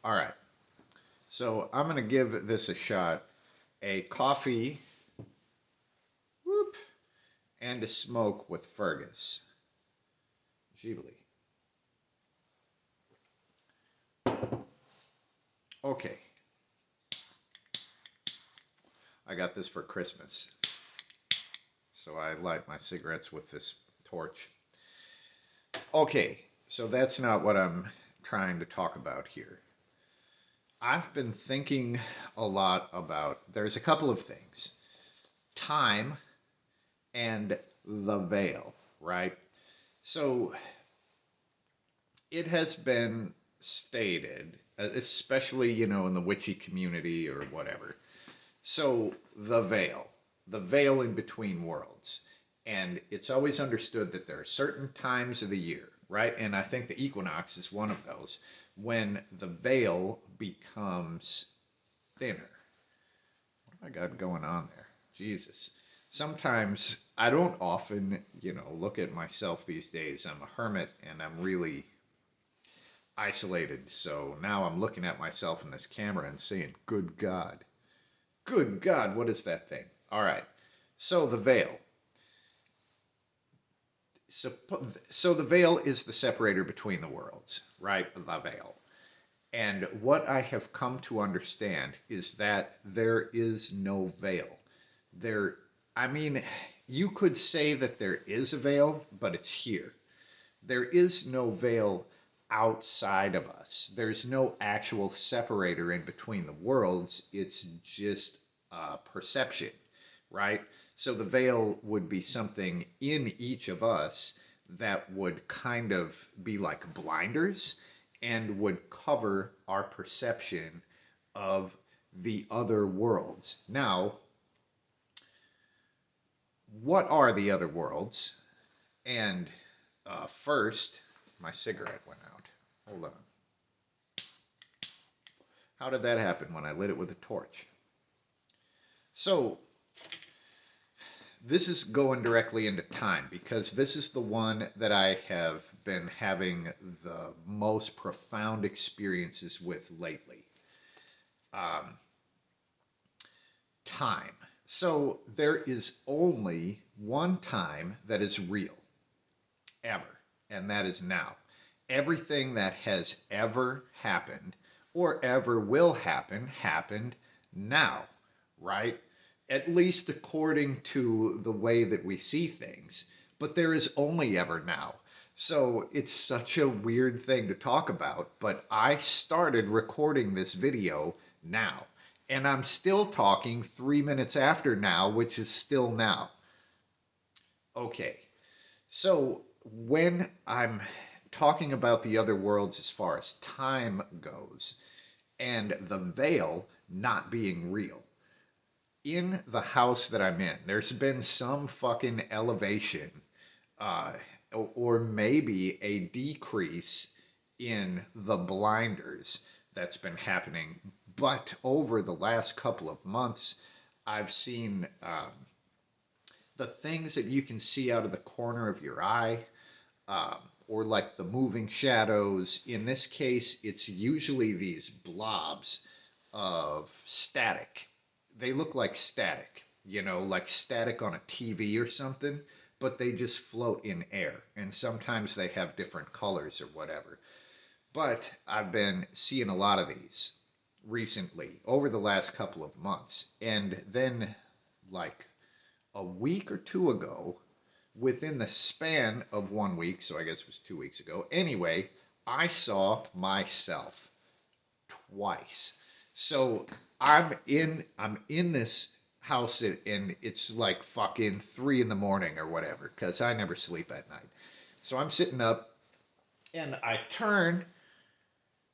All right. So I'm going to give this a shot. A coffee, whoop, and a smoke with Fergus. Ghibli. Okay. I got this for Christmas. So I light my cigarettes with this torch. Okay. So that's not what I'm trying to talk about here. I've been thinking a lot about, there's a couple of things: time and the veil, right? So it has been stated, especially, in the witchy community or whatever. So the veil in between worlds. And it's always understood that there are certain times of the year, right? And I think the equinox is one of those when the veil becomes thinner. What have I got going on there? Jesus. Sometimes I don't often, look at myself these days. I'm a hermit and I'm really isolated. So now I'm looking at myself in this camera and saying, good God. Good God, what is that thing? All right. So the veil. So the veil is the separator between the worlds, right? The veil. And what I have come to understand is that there is no veil. There, I mean, you could say that there is a veil, but it's here. There is no veil outside of us. There's no actual separator in between the worlds. It's just perception, right? So the veil would be something in each of us that would kind of be like blinders and would cover our perception of the other worlds. Now, what are the other worlds? And first, my cigarette went out. Hold on. How did that happen when I lit it with a torch? So, this is going directly into time because this is the one that I have been having the most profound experiences with lately. Um, Time. So, there is only one time that is real, ever, and that is now. Everything that has ever happened or ever will happen happened now, right? At least according to the way that we see things. But there is only ever now. So it's such a weird thing to talk about, but I started recording this video now. And I'm still talking 3 minutes after now, which is still now. Okay, so when I'm talking about the other worlds as far as time goes and the veil not being real, in the house that I'm in, there's been some fucking elevation, uh, or maybe a decrease in the blinders that's been happening. But over the last couple of months, I've seen the things that you can see out of the corner of your eye, or like the moving shadows. In this case, it's usually these blobs of static. They look like static, like static on a TV or something, but they just float in air. And sometimes they have different colors or whatever. But I've been seeing a lot of these recently over the last couple of months. And then, like a week or two ago, within the span of 1 week, so I guess it was 2 weeks ago. Anyway, I saw myself twice. So I'm in this house and it's like fucking 3 in the morning or whatever, because I never sleep at night. So I'm sitting up and I turn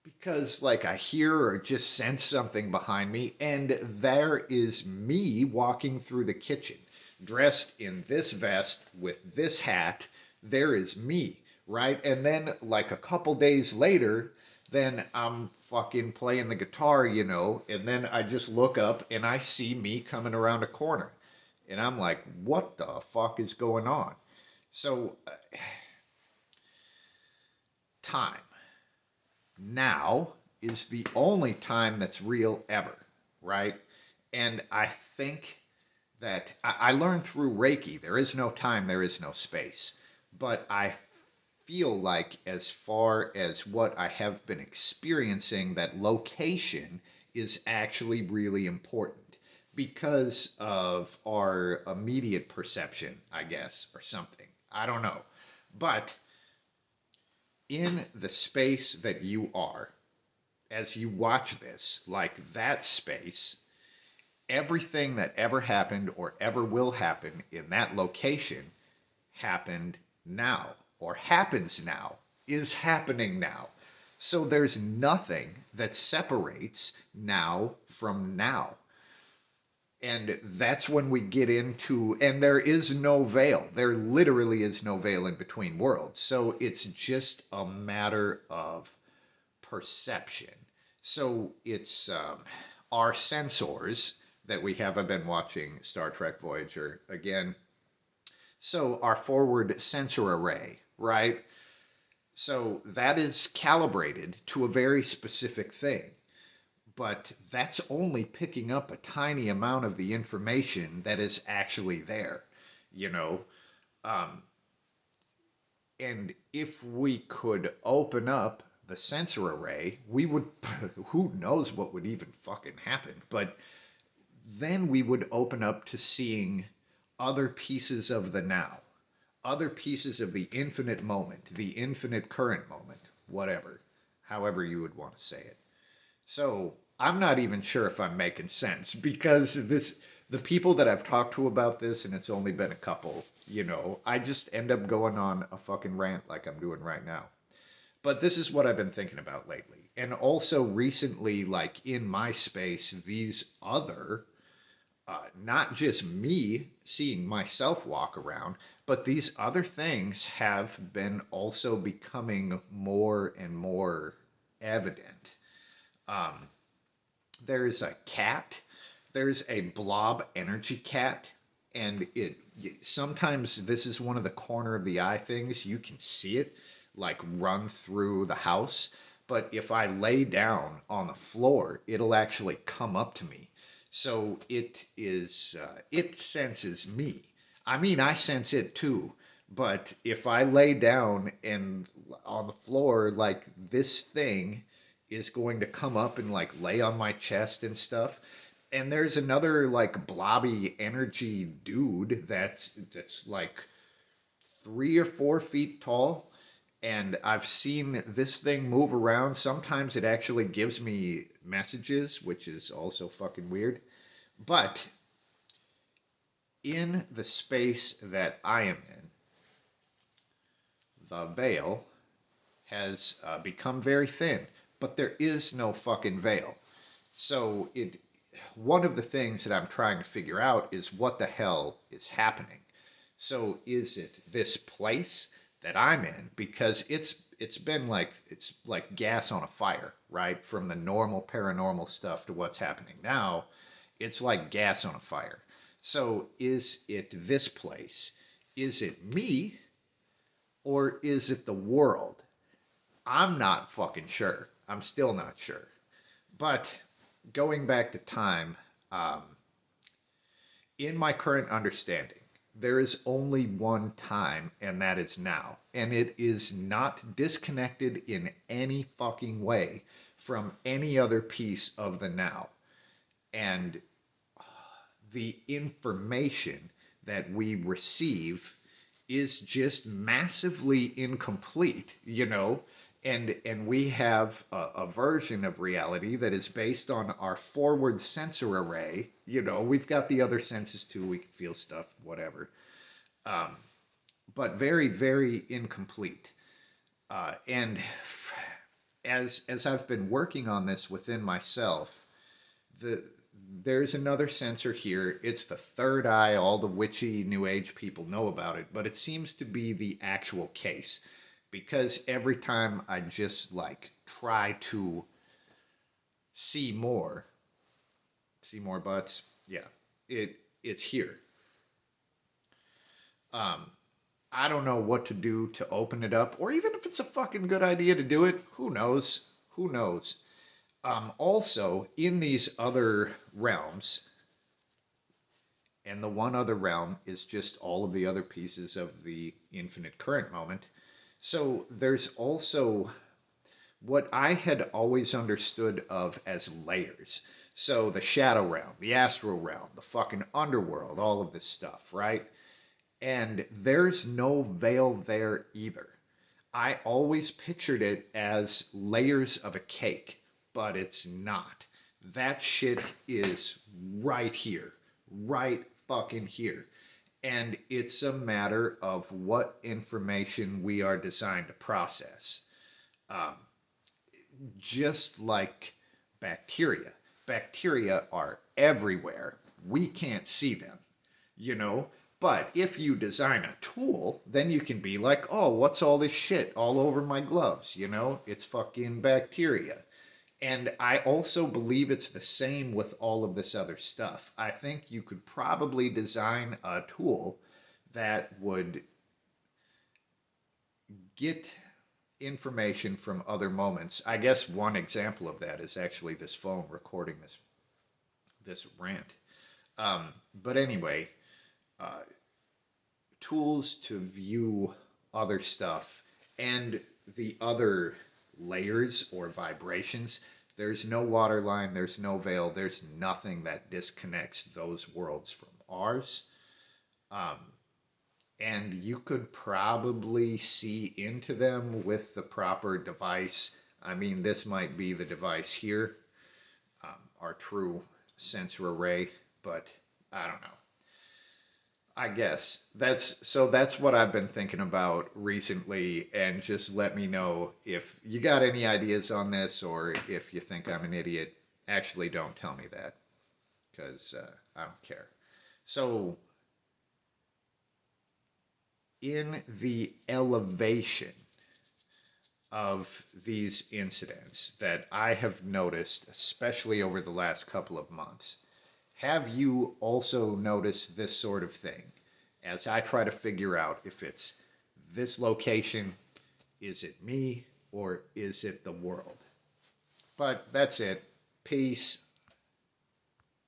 because like I hear or just sense something behind me, and there is me walking through the kitchen, dressed in this vest with this hat. There is me, right? And then like a couple days later, then I'm fucking playing the guitar, and then I just look up and I see me coming around a corner. And I'm like, what the fuck is going on? So, time. Now is the only time that's real ever, right? And I think that I learned through Reiki there is no time, there is no space. But I feel like, as far as what I have been experiencing, that location is actually really important because of our immediate perception, I guess, or something. I don't know. But in the space that you are, as you watch this, like that space, everything that ever happened or ever will happen in that location happened now, or happens now, is happening now. So there's nothing that separates now from now. And that's when we get into, and there is no veil. There literally is no veil in between worlds. So it's just a matter of perception. So it's our sensors that we have. I've been watching Star Trek Voyager again. So our forward sensor array, right? So that is calibrated to a very specific thing. But that's only picking up a tiny amount of the information that is actually there, you know? Um, and if we could open up the sensor array, we would, who knows what would even fucking happen, but then we would open up to seeing other pieces of the now, other pieces of the infinite moment, the infinite current moment, whatever, however you would want to say it. So I'm not even sure if I'm making sense because the people that I've talked to about this, and it's only been a couple, I just end up going on a fucking rant like I'm doing right now. But this is what I've been thinking about lately. And also recently, like in my space, these other, not just me seeing myself walk around, but these other things have been also becoming more and more evident. Um, there's a cat. There's a blob energy cat, and it sometimes this is one of the corner of the eye things. You can see it like run through the house, but if I lay down on the floor, it'll actually come up to me. So it senses me. I mean, I sense it too. But if I lay down and on the floor, like this thing is going to come up and like lay on my chest and stuff. And there's another like blobby energy dude that's like 3 or 4 feet tall. And I've seen this thing move around. Sometimes it actually gives me messages, which is also fucking weird. But in the space that I am in, the veil has become very thin, but there is no fucking veil. So one of the things that I'm trying to figure out is what the hell is happening. So is it this place that I'm in? Because it's like gas on a fire, right? From the normal paranormal stuff to what's happening now, it's like gas on a fire. So is it this place? Is it me? Or is it the world? I'm not fucking sure. I'm still not sure. But going back to time, um, in my current understanding, there is only one time, and that is now. And it is not disconnected in any fucking way from any other piece of the now. And the information that we receive is just massively incomplete, and we have a version of reality that is based on our forward sensor array. We've got the other senses too. We can feel stuff, whatever, um, but very, very incomplete. And as I've been working on this within myself, the there's another sensor here. It's the third eye. All the witchy New Age people know about it, but it seems to be the actual case because every time I just like try to see more, see more butts, yeah, it's here. Um, I don't know what to do to open it up, or even if it's a fucking good idea to do it. Who knows? Who knows? Also, in these other realms, and the one other realm is just all of the other pieces of the infinite current moment. So there's also what I had always understood of as layers. So the shadow realm, the astral realm, the fucking underworld, all of this stuff, right? And there's no veil there either. I always pictured it as layers of a cake, but it's not. That shit is right here, right fucking here. And it's a matter of what information we are designed to process. Um, just like bacteria. Bacteria are everywhere. We can't see them, you know? But if you design a tool, then you can be like, oh, what's all this shit all over my gloves? You know, it's fucking bacteria. And I also believe it's the same with all of this other stuff. I think you could probably design a tool that would get information from other moments. I guess one example of that is actually this phone recording this rant. But anyway, uh, tools to view other stuff and the other layers or vibrations. There's no water line, there's no veil, there's nothing that disconnects those worlds from ours. Um, and you could probably see into them with the proper device. I mean, this might be the device here, our true sensor array, but I don't know. I guess that's what I've been thinking about recently, and just let me know if you got any ideas on this or if you think I'm an idiot. Actually, don't tell me that because I don't care. So, in the elevation of these incidents that I have noticed, especially over the last couple of months, have you also noticed this sort of thing? As I try to figure out if it's this location, is it me, or is it the world? But that's it. Peace.